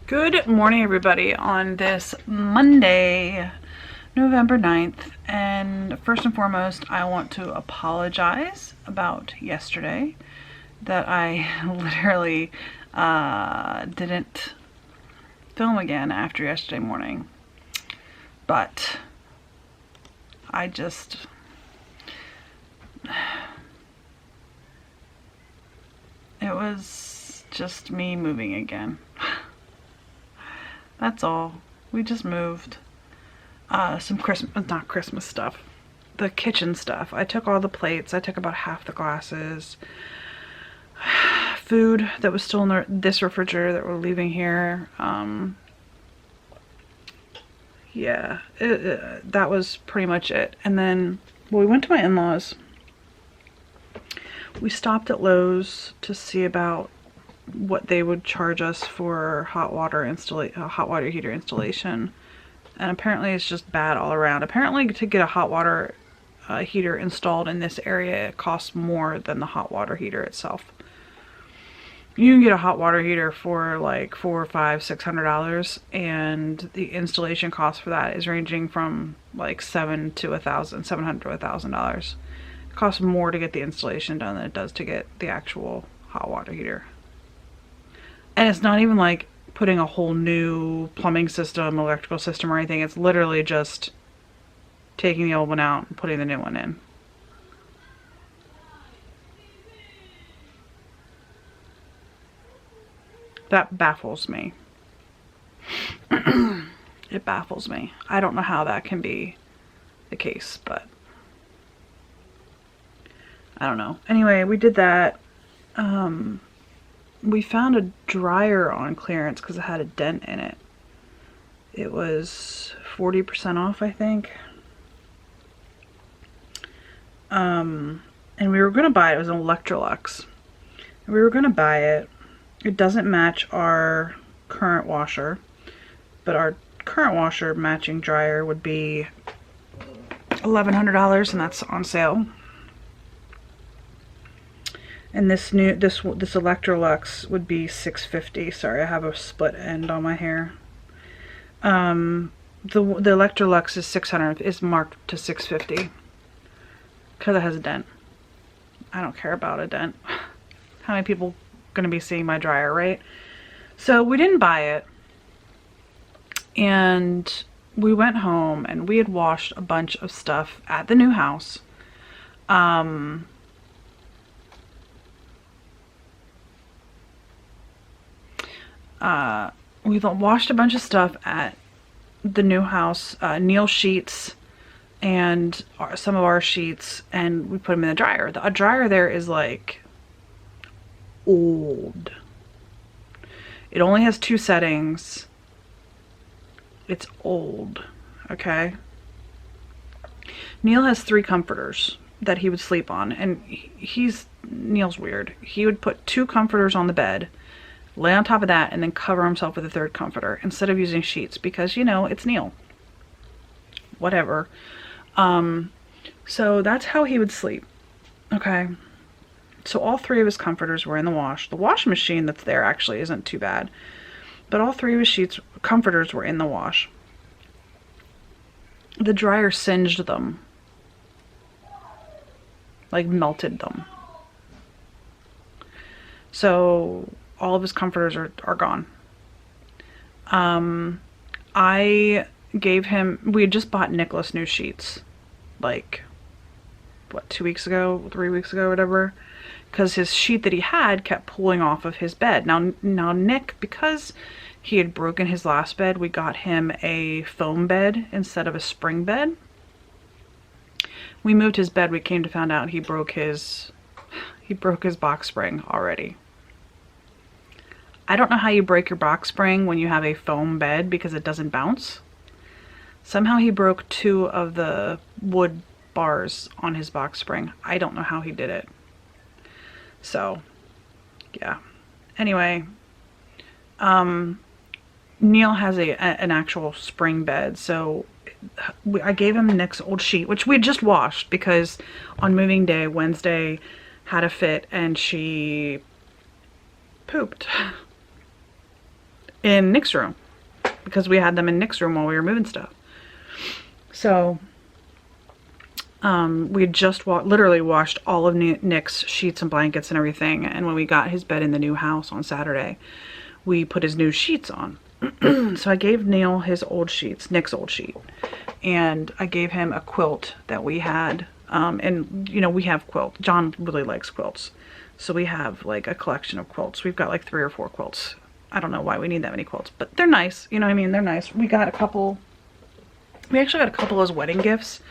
Good morning, everybody, on this Monday, November 9th. And first and foremost, I want to apologize about yesterday, that I literally didn't film again after yesterday morning. But I just... it was just me moving again. That's all. We just moved some Christmas stuff. The kitchen stuff. I took all the plates. I took about half the glasses. Food that was still in this refrigerator that we're leaving here. Yeah, that was pretty much it. And then, well, we went to my in-laws. We stopped at Lowe's to see about what they would charge us for hot water heater installation, and apparently it's just bad all around. Apparently to get a hot water heater installed in this area, it costs more than the hot water heater itself. You can get a hot water heater for like $400, $500, $600, and the installation cost for that is ranging from like $700 to $1,000. It costs more to get the installation done than it does to get the actual hot water heater. And it's not even like putting a whole new plumbing system, electrical system, or anything. It's literally just taking the old one out and putting the new one in. That baffles me. It baffles me. I don't know how that can be the case, but I don't know. Anyway, we did that. We found a dryer on clearance because it had a dent in it. It was 40% off, I think. And we were going to buy it. It was an Electrolux. And we were going to buy it. It doesn't match our current washer, but our current washer matching dryer would be $1,100, and that's on sale. And this Electrolux would be $650. Sorry, I have a split end on my hair. The Electrolux is $600. Is marked to $650 because it has a dent. I don't care about a dent. How many people going to be seeing my dryer, right? So we didn't buy it, and we went home and we had washed a bunch of stuff at the new house. We washed a bunch of stuff at the new house, Neil sheets and some of our sheets, and we put them in the dryer. The dryer there is like old. It only has 2 settings. It's old, okay? Neil has 3 comforters that he would sleep on, and Neil's weird. He would put 2 comforters on the bed, lay on top of that, and then cover himself with a 3rd comforter instead of using sheets because, you know, it's Neil. Whatever. So that's how he would sleep. Okay. So all 3 of his comforters were in the wash. The wash machine that's there actually isn't too bad. But all 3 of his comforters were in the wash. The dryer singed them. Like melted them. So all of his comforters are gone. I gave him, we had just bought Nicholas new sheets, like, what, 2 weeks ago, 3 weeks ago, whatever, because his sheet that he had kept pulling off of his bed. Now Nick, because he had broken his last bed, we got him a foam bed instead of a spring bed. We moved his bed, we came to find out he broke his box spring already. I don't know how you break your box spring when you have a foam bed because it doesn't bounce. Somehow he broke 2 of the wood bars on his box spring. I don't know how he did it. So, yeah. Anyway, Neil has an actual spring bed, so I gave him Nick's old sheet, which we had just washed because on moving day, Wednesday, had a fit and she pooped. in Nick's room because we had them in Nick's room while we were moving stuff. So we had just literally washed all of Nick's sheets and blankets and everything, and when we got his bed in the new house on Saturday, we put his new sheets on. So I gave Neil his old sheets, Nick's old sheet, and I gave him a quilt that we had, and you know, we have quilts. John really likes quilts, so we have like a collection of quilts. We've got like 3 or 4 quilts. I don't know why we need that many quilts, but they're nice, you know what I mean? They're nice. We got a couple, we actually got a couple as wedding gifts.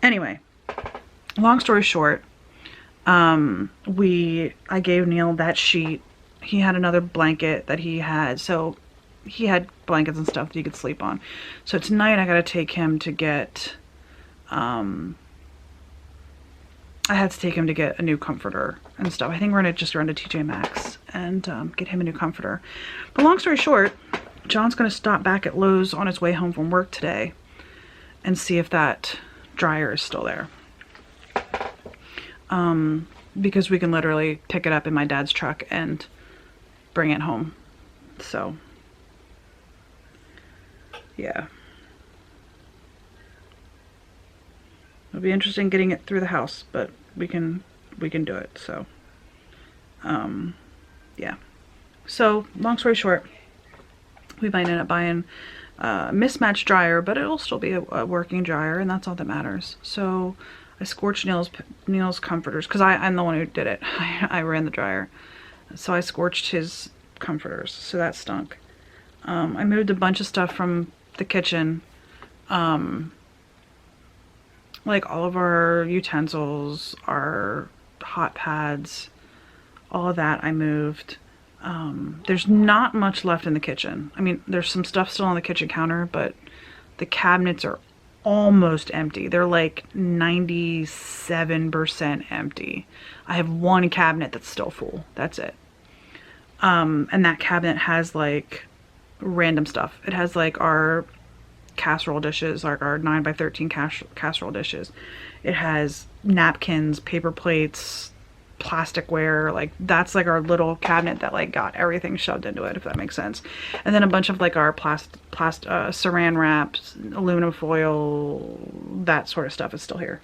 Anyway, long story short, I gave Neil that sheet. He had another blanket that he had, so he had blankets and stuff that he could sleep on. So tonight I gotta take him to get, I had to take him to get a new comforter and stuff. I think we're gonna just run to TJ Maxx and get him a new comforter. But long story short, John's gonna stop back at Lowe's on his way home from work today and see if that dryer is still there. Because we can literally pick it up in my dad's truck and bring it home. So yeah, it'll be interesting getting it through the house, but we can do it. So yeah, so long story short, we might end up buying a mismatched dryer, but it'll still be a working dryer, and that's all that matters. So I scorched Neil's comforters because I'm the one who did it. I ran the dryer. So I scorched his comforters, so that stunk. I moved a bunch of stuff from the kitchen, like all of our utensils, our hot pads, all of that I moved. There's not much left in the kitchen. I mean, there's some stuff still on the kitchen counter, but the cabinets are almost empty. They're like 97% empty. I have one cabinet that's still full. That's it. And that cabinet has like random stuff. It has like our casserole dishes, like our 9x13 casserole dishes. It has napkins, paper plates, plasticware. Like that's like our little cabinet that like got everything shoved into it, if that makes sense. And then a bunch of like our saran wraps, aluminum foil, that sort of stuff is still here.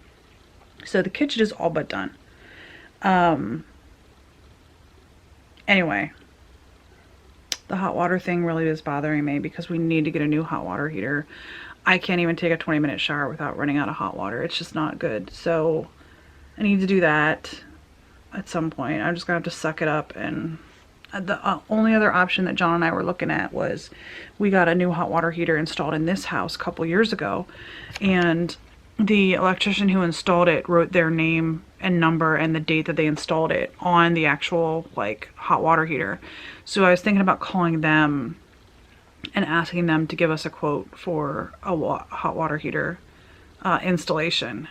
So the kitchen is all but done. Anyway, the hot water thing really is bothering me because we need to get a new hot water heater. I can't even take a 20-minute shower without running out of hot water. It's just not good. So I need to do that at some point. I'm just gonna have to suck it up. And the only other option that John and I were looking at was we got a new hot water heater installed in this house a couple years ago, and the electrician who installed it wrote their name and number and the date that they installed it on the actual like hot water heater. So I was thinking about calling them and asking them to give us a quote for a hot water heater installation,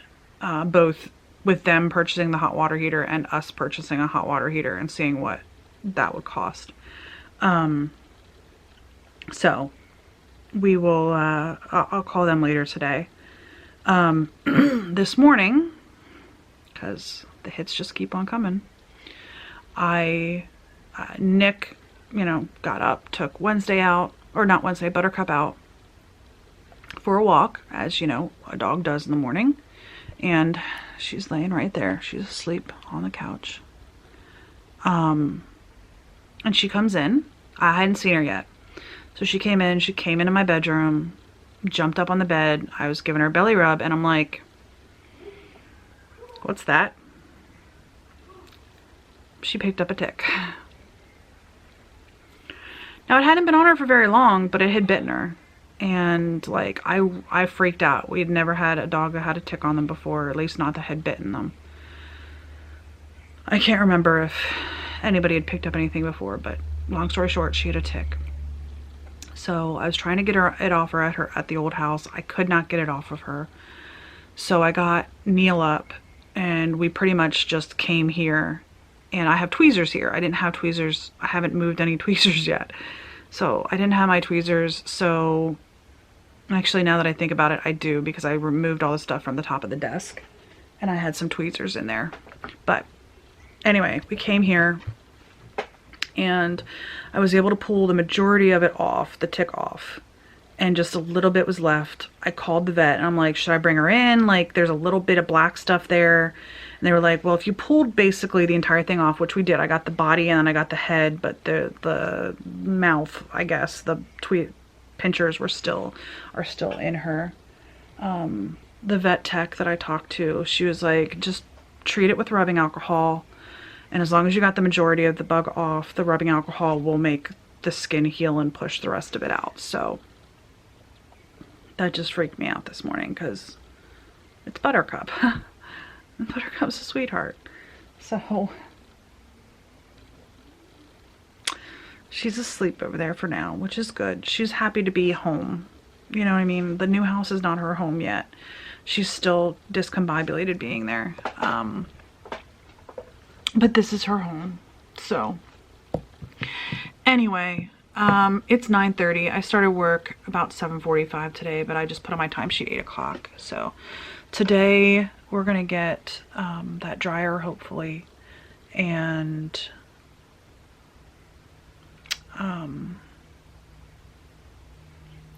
both with them purchasing the hot water heater and us purchasing a hot water heater, and seeing what that would cost. So we will, I'll call them later today. This morning, because the hits just keep on coming, Nick, you know, got up, took Wednesday out, or not Wednesday, Buttercup out for a walk, as you know, a dog does in the morning. And she's laying right there. She's asleep on the couch. And she comes in. I hadn't seen her yet. So she came into my bedroom, jumped up on the bed. I was giving her a belly rub, and I'm like, what's that? She picked up a tick. Now, it hadn't been on her for very long, but it had bitten her. And like, I freaked out. We'd never had a dog that had a tick on them before, or at least not that had bitten them. I can't remember if anybody had picked up anything before, but long story short, she had a tick. So I was trying to get it off her at the old house. I could not get it off of her. So I got Neil up, and we pretty much just came here. And I have tweezers here. I didn't have tweezers. I haven't moved any tweezers yet. So I didn't have my tweezers. So actually, now that I think about it, I do, because I removed all the stuff from the top of the desk and I had some tweezers in there. But anyway, we came here and I was able to pull the majority of it off, the tick off, and just a little bit was left. I called the vet and I'm like, should I bring her in? Like, there's a little bit of black stuff there. And they were like, well, if you pulled basically the entire thing off, which we did, I got the body and then I got the head, but the mouth, I guess, the pinchers are still in her. The vet tech that I talked to, she was like, just treat it with rubbing alcohol. And as long as you got the majority of the bug off, the rubbing alcohol will make the skin heal and push the rest of it out. So that just freaked me out this morning because it's Buttercup. Buttercup's a sweetheart. So she's asleep over there for now, which is good. She's happy to be home. You know what I mean? The new house is not her home yet. She's still discombobulated being there. But this is her home. So anyway, it's 9:30. I started work about 7:45 today, but I just put on my timesheet 8 o'clock. So today we're gonna get that dryer hopefully, and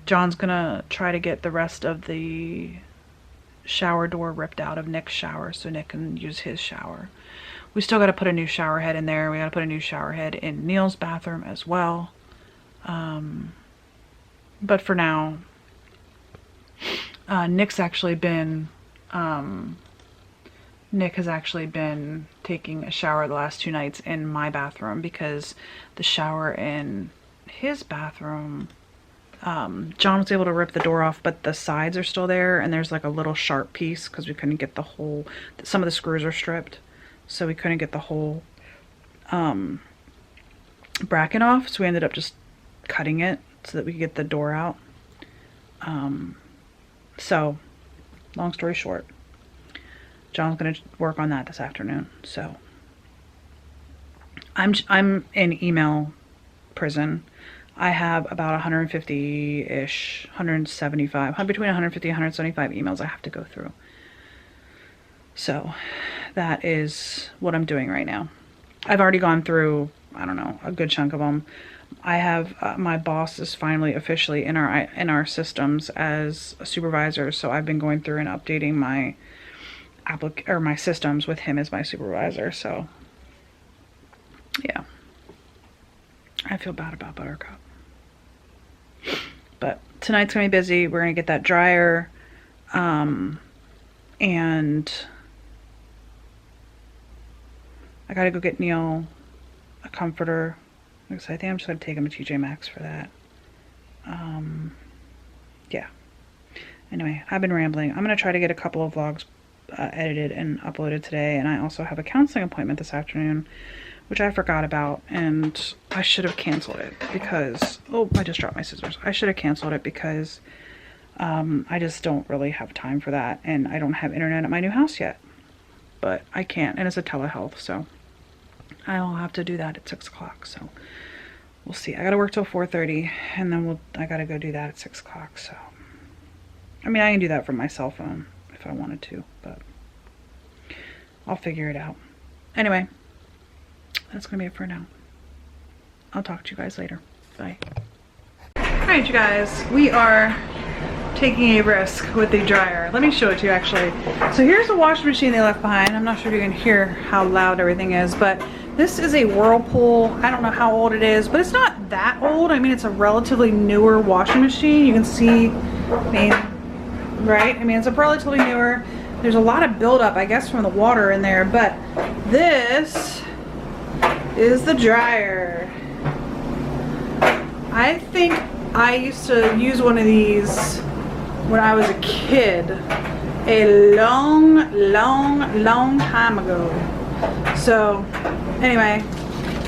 John's gonna try to get the rest of the shower door ripped out of Nick's shower so Nick can use his shower. We still got to put a new shower head in there. We got to put a new shower head in Neil's bathroom as well. But for now, Nick has actually been taking a shower the last 2 nights in my bathroom because the shower in his bathroom, John was able to rip the door off, but the sides are still there, and there's like a little sharp piece because we couldn't get the whole, some of the screws are stripped, so we couldn't get the whole bracket off, so we ended up just cutting it so that we could get the door out. So long story short, John's gonna work on that this afternoon. So I'm in email prison. I have about 150-ish, 175, between 150 and 175 emails I have to go through. So that is what I'm doing right now. I've already gone through, I don't know, a good chunk of them. I have, my boss is finally officially in our systems as a supervisor, so I've been going through and updating my my systems with him as my supervisor. So yeah, I feel bad about Buttercup. But tonight's gonna be busy. We're gonna get that dryer, and I gotta go get Neil a comforter. Because I think I'm just gonna take him to TJ Maxx for that. Yeah. Anyway, I've been rambling. I'm gonna try to get a couple of vlogs edited and uploaded today, and I also have a counseling appointment this afternoon, which I forgot about, and I should have canceled it because, oh, I just dropped my scissors. I should have canceled it because I just don't really have time for that, and I don't have internet at my new house yet. But I can't, and it's a telehealth, so I'll have to do that at 6 o'clock, so we'll see. I gotta work till 4:30, and then I gotta go do that at 6 o'clock, so. I mean, I can do that from my cell phone if I wanted to, but I'll figure it out. Anyway, that's gonna be it for now. I'll talk to you guys later. Bye. Alright, you guys, we are taking a risk with the dryer. Let me show it to you actually. So here's the washing machine they left behind. I'm not sure if you can hear how loud everything is, but this is a Whirlpool. I don't know how old it is, but it's not that old. I mean, it's a relatively newer washing machine. You can see, I mean, right? I mean, it's a relatively newer. There's a lot of buildup, I guess, from the water in there, but this is the dryer. I think I used to use one of these when I was a kid a long time ago. So anyway,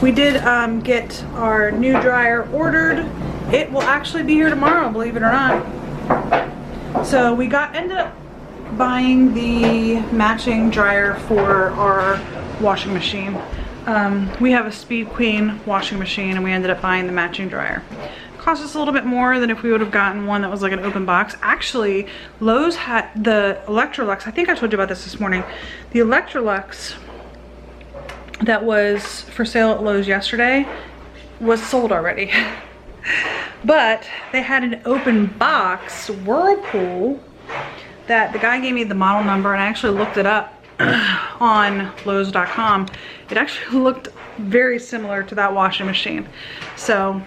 we did get our new dryer ordered. It will actually be here tomorrow, believe it or not. So we ended up buying the matching dryer for our washing machine. We have a Speed Queen washing machine, and we ended up buying the matching dryer. Cost us a little bit more than if we would have gotten one that was like an open box. Actually, Lowe's had the Electrolux. I think I told you about this morning. The Electrolux that was for sale at Lowe's yesterday was sold already. But they had an open box Whirlpool that the guy gave me the model number, and I actually looked it up on Lowe's.com. It actually looked very similar to that washing machine. So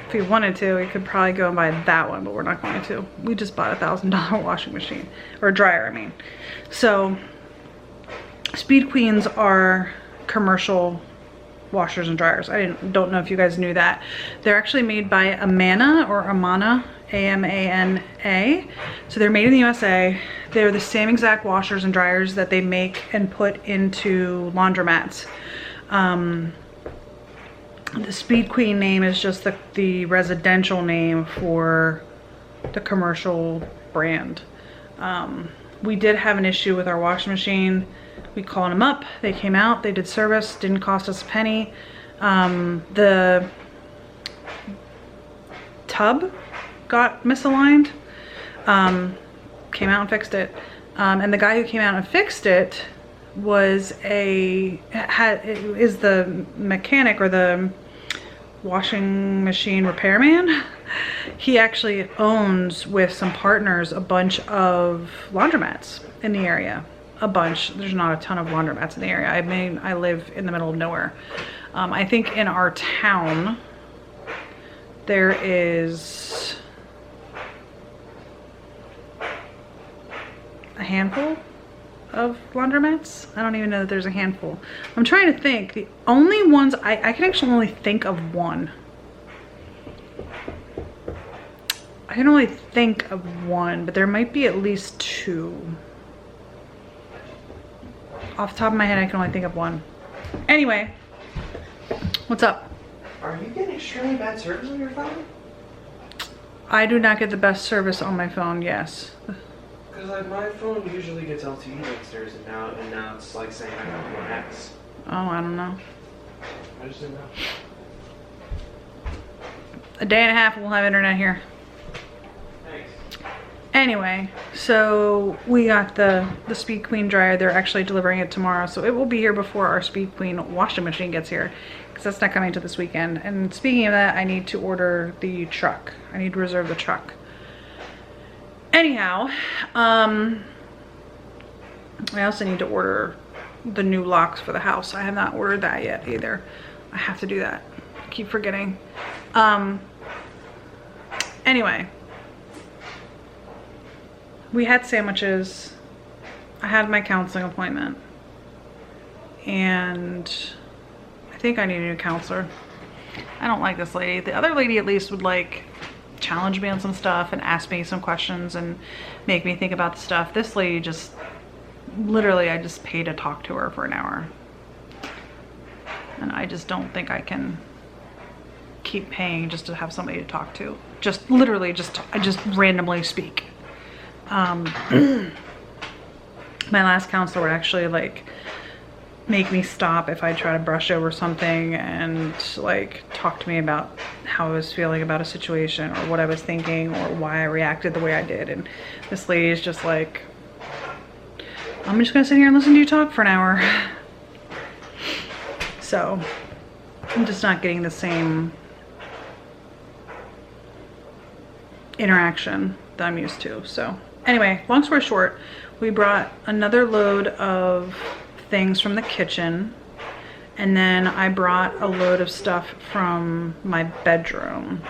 if we wanted to, we could probably go and buy that one, but we're not going to. We just bought a $1,000 washing machine, or dryer, I mean. So Speed Queens are commercial washers and dryers. I don't know if you guys knew that. They're actually made by Amana or Amana, A-M-A-N-A. So they're made in the USA. They're the same exact washers and dryers that they make and put into laundromats. The Speed Queen name is just the residential name for the commercial brand. We did have an issue with our washing machine. We called them up, they came out, they did service, didn't cost us a penny. The tub got misaligned, came out and fixed it. And the guy who came out and fixed it is the mechanic or the washing machine repairman. He actually owns, with some partners, a bunch of laundromats in the area. A bunch. There's not a ton of laundromats in the area. I mean, I live in the middle of nowhere. I think in our town there is a handful of laundromats. I don't even know that there's a handful. I'm trying to think. The only ones I can actually only think of one. I can only think of one, but there might be at least two. Off the top of my head, I can only think of one. Anyway, what's up? Are you getting extremely bad service on your phone? I do not get the best service on my phone, yes. Because like my phone usually gets LTE downstairs, and now it's like saying I got 1X. Oh, I don't know. I just didn't know. A day and a half we'll have internet here. Thanks. Anyway, so we got the Speed Queen dryer. They're actually delivering it tomorrow, so it will be here before our Speed Queen washing machine gets here, because that's not coming till this weekend. And speaking of that, I need to order the truck. I need to reserve the truck. Anyhow, I also need to order the new locks for the house. I have not ordered that yet either. I have to do that. I keep forgetting. Anyway, we had sandwiches. I had my counseling appointment, and I think I need a new counselor. I don't like this lady. The other lady at least would like challenge me on some stuff and ask me some questions and make me think about the stuff. This lady just, literally, I just pay to talk to her for an hour. And I just don't think I can keep paying just to have somebody to talk to. Just literally, I just randomly speak. My last counselor would actually like make me stop if I try to brush over something and like talk to me about how I was feeling about a situation or what I was thinking or why I reacted the way I did. And this lady is just like, I'm just gonna sit here and listen to you talk for an hour. So I'm just not getting the same interaction that I'm used to. So anyway, long story short, we brought another load of things from the kitchen, and then I brought a load of stuff from my bedroom.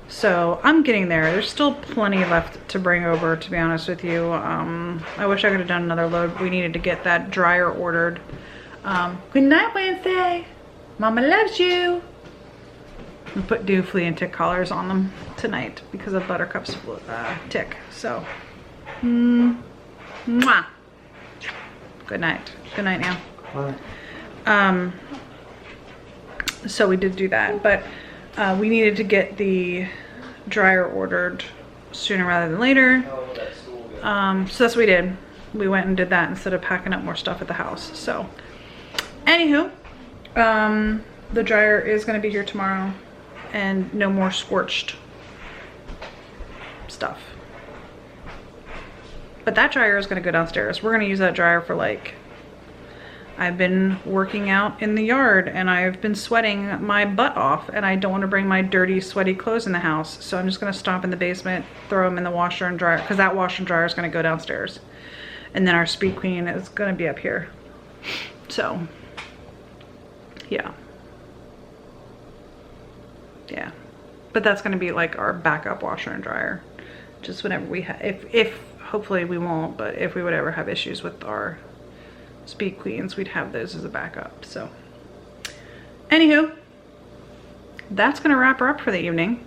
So I'm getting there. There's still plenty left to bring over, to be honest with you. I wish I could have done another load. We needed to get that dryer ordered. Good night, Wednesday. Mama loves you. We put dew, flea, and tick collars on them tonight because of Buttercup's tick. So, mwah. Good night. Good night now. Bye. So we did do that, but we needed to get the dryer ordered sooner rather than later. Oh, that's cool. So that's what we did. We went and did that instead of packing up more stuff at the house. So, anywho, the dryer is going to be here tomorrow, and no more scorched stuff. But that dryer is going to go downstairs. We're going to use that dryer for like I've been working out in the yard and I've been sweating my butt off, and I don't want to bring my dirty, sweaty clothes in the house. So I'm just gonna stop in the basement, throw them in the washer and dryer, because that washer and dryer is gonna go downstairs. And then our speed queen is gonna be up here. So, yeah. Yeah. But that's gonna be like our backup washer and dryer. Just whenever we have, if hopefully we won't, but if we would ever have issues with our speed queens, we'd have those as a backup. So anywho, that's gonna wrap her up for the evening.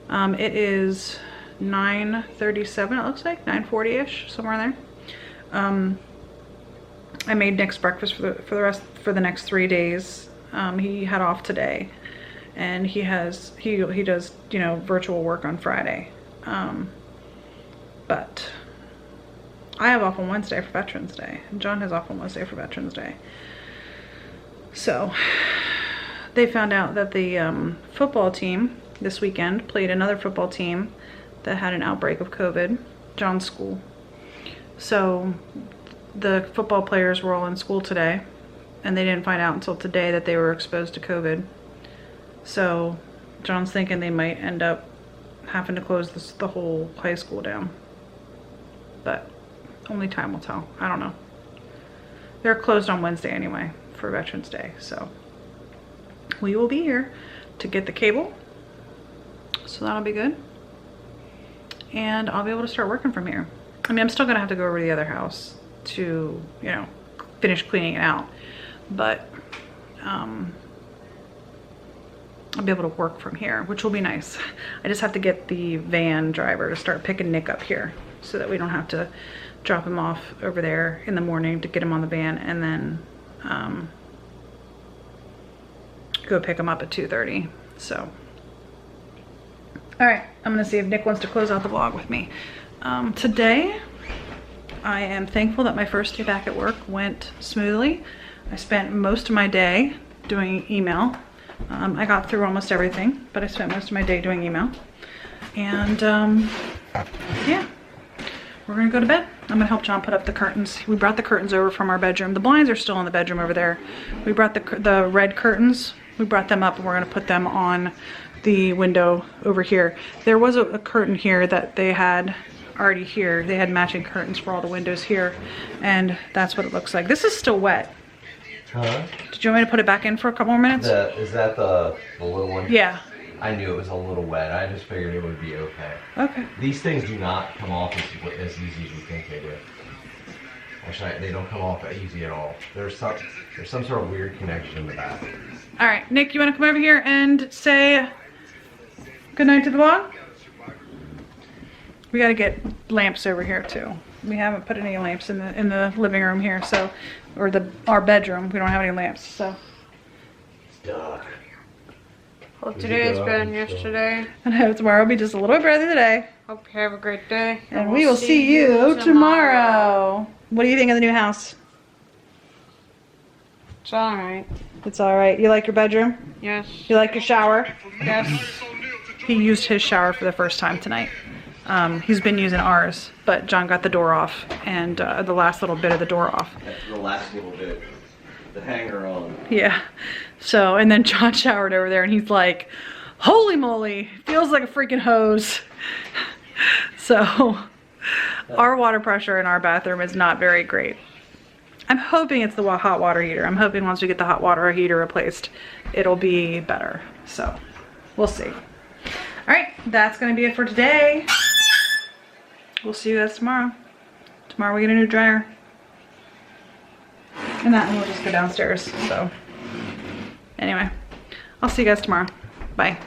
It is 9:37, it looks like 9:40ish, somewhere in there. I made Nick's breakfast for the next 3 days. He had off today, and he does, you know, virtual work on Friday. But I have off on Wednesday for Veterans Day, and John has off on Wednesday for Veterans Day. So they found out that the football team this weekend played another football team that had an outbreak of COVID, John's school. So the football players were all in school today, and they didn't find out until today that they were exposed to COVID. So John's thinking they might end up having to close the whole high school down. But only time will tell. I don't know. They're closed on Wednesday anyway for Veterans Day. So we will be here to get the cable. So that'll be good. And I'll be able to start working from here. I mean, I'm still gonna have to go over to the other house to, you know, finish cleaning it out. But I'll be able to work from here, which will be nice. I just have to get the van driver to start picking Nick up here so that we don't have to drop him off over there in the morning to get him on the van and then go pick him up at 2:30. So, all right, I'm gonna see if Nick wants to close out the vlog with me. Today, I am thankful that my first day back at work went smoothly. I spent most of my day doing email. I got through almost everything, but I spent most of my day doing email. And yeah, we're gonna go to bed. I'm gonna help John put up the curtains. We brought the curtains over from our bedroom. The blinds are still in the bedroom over there. We brought the red curtains. We brought them up and we're gonna put them on the window over here. There was a curtain here that they had already here. They had matching curtains for all the windows here, and that's what it looks like. This is still wet. Huh? Did you want me to put it back in for a couple more minutes? Is that the little one? Yeah. I knew it was a little wet. I just figured it would be okay. Okay. These things do not come off as easy as you think they do. Actually, they don't come off easy at all. There's some sort of weird connection in the back. All right, Nick, you want to come over here and say good night to the vlog? We got to get lamps over here too. We haven't put any lamps in the living room here, so, or our bedroom. We don't have any lamps, so. It's dark. Hope today is better than yesterday. I know tomorrow will be just a little bit better than today. Hope you have a great day. And we will see you tomorrow. What do you think of the new house? It's alright. It's all right. You like your bedroom? Yes. You like your shower? Yes. He used his shower for the first time tonight. He's been using ours, but John got the door off and the last little bit of the door off. The last little bit. The hanger on. Yeah. So, and then John showered over there and he's like, holy moly, feels like a freaking hose. So, our water pressure in our bathroom is not very great. I'm hoping it's the hot water heater. I'm hoping once we get the hot water heater replaced, it'll be better. So, we'll see. All right, that's gonna be it for today. We'll see you guys tomorrow. Tomorrow we get a new dryer. And that one will just go downstairs, so. Anyway, I'll see you guys tomorrow. Bye.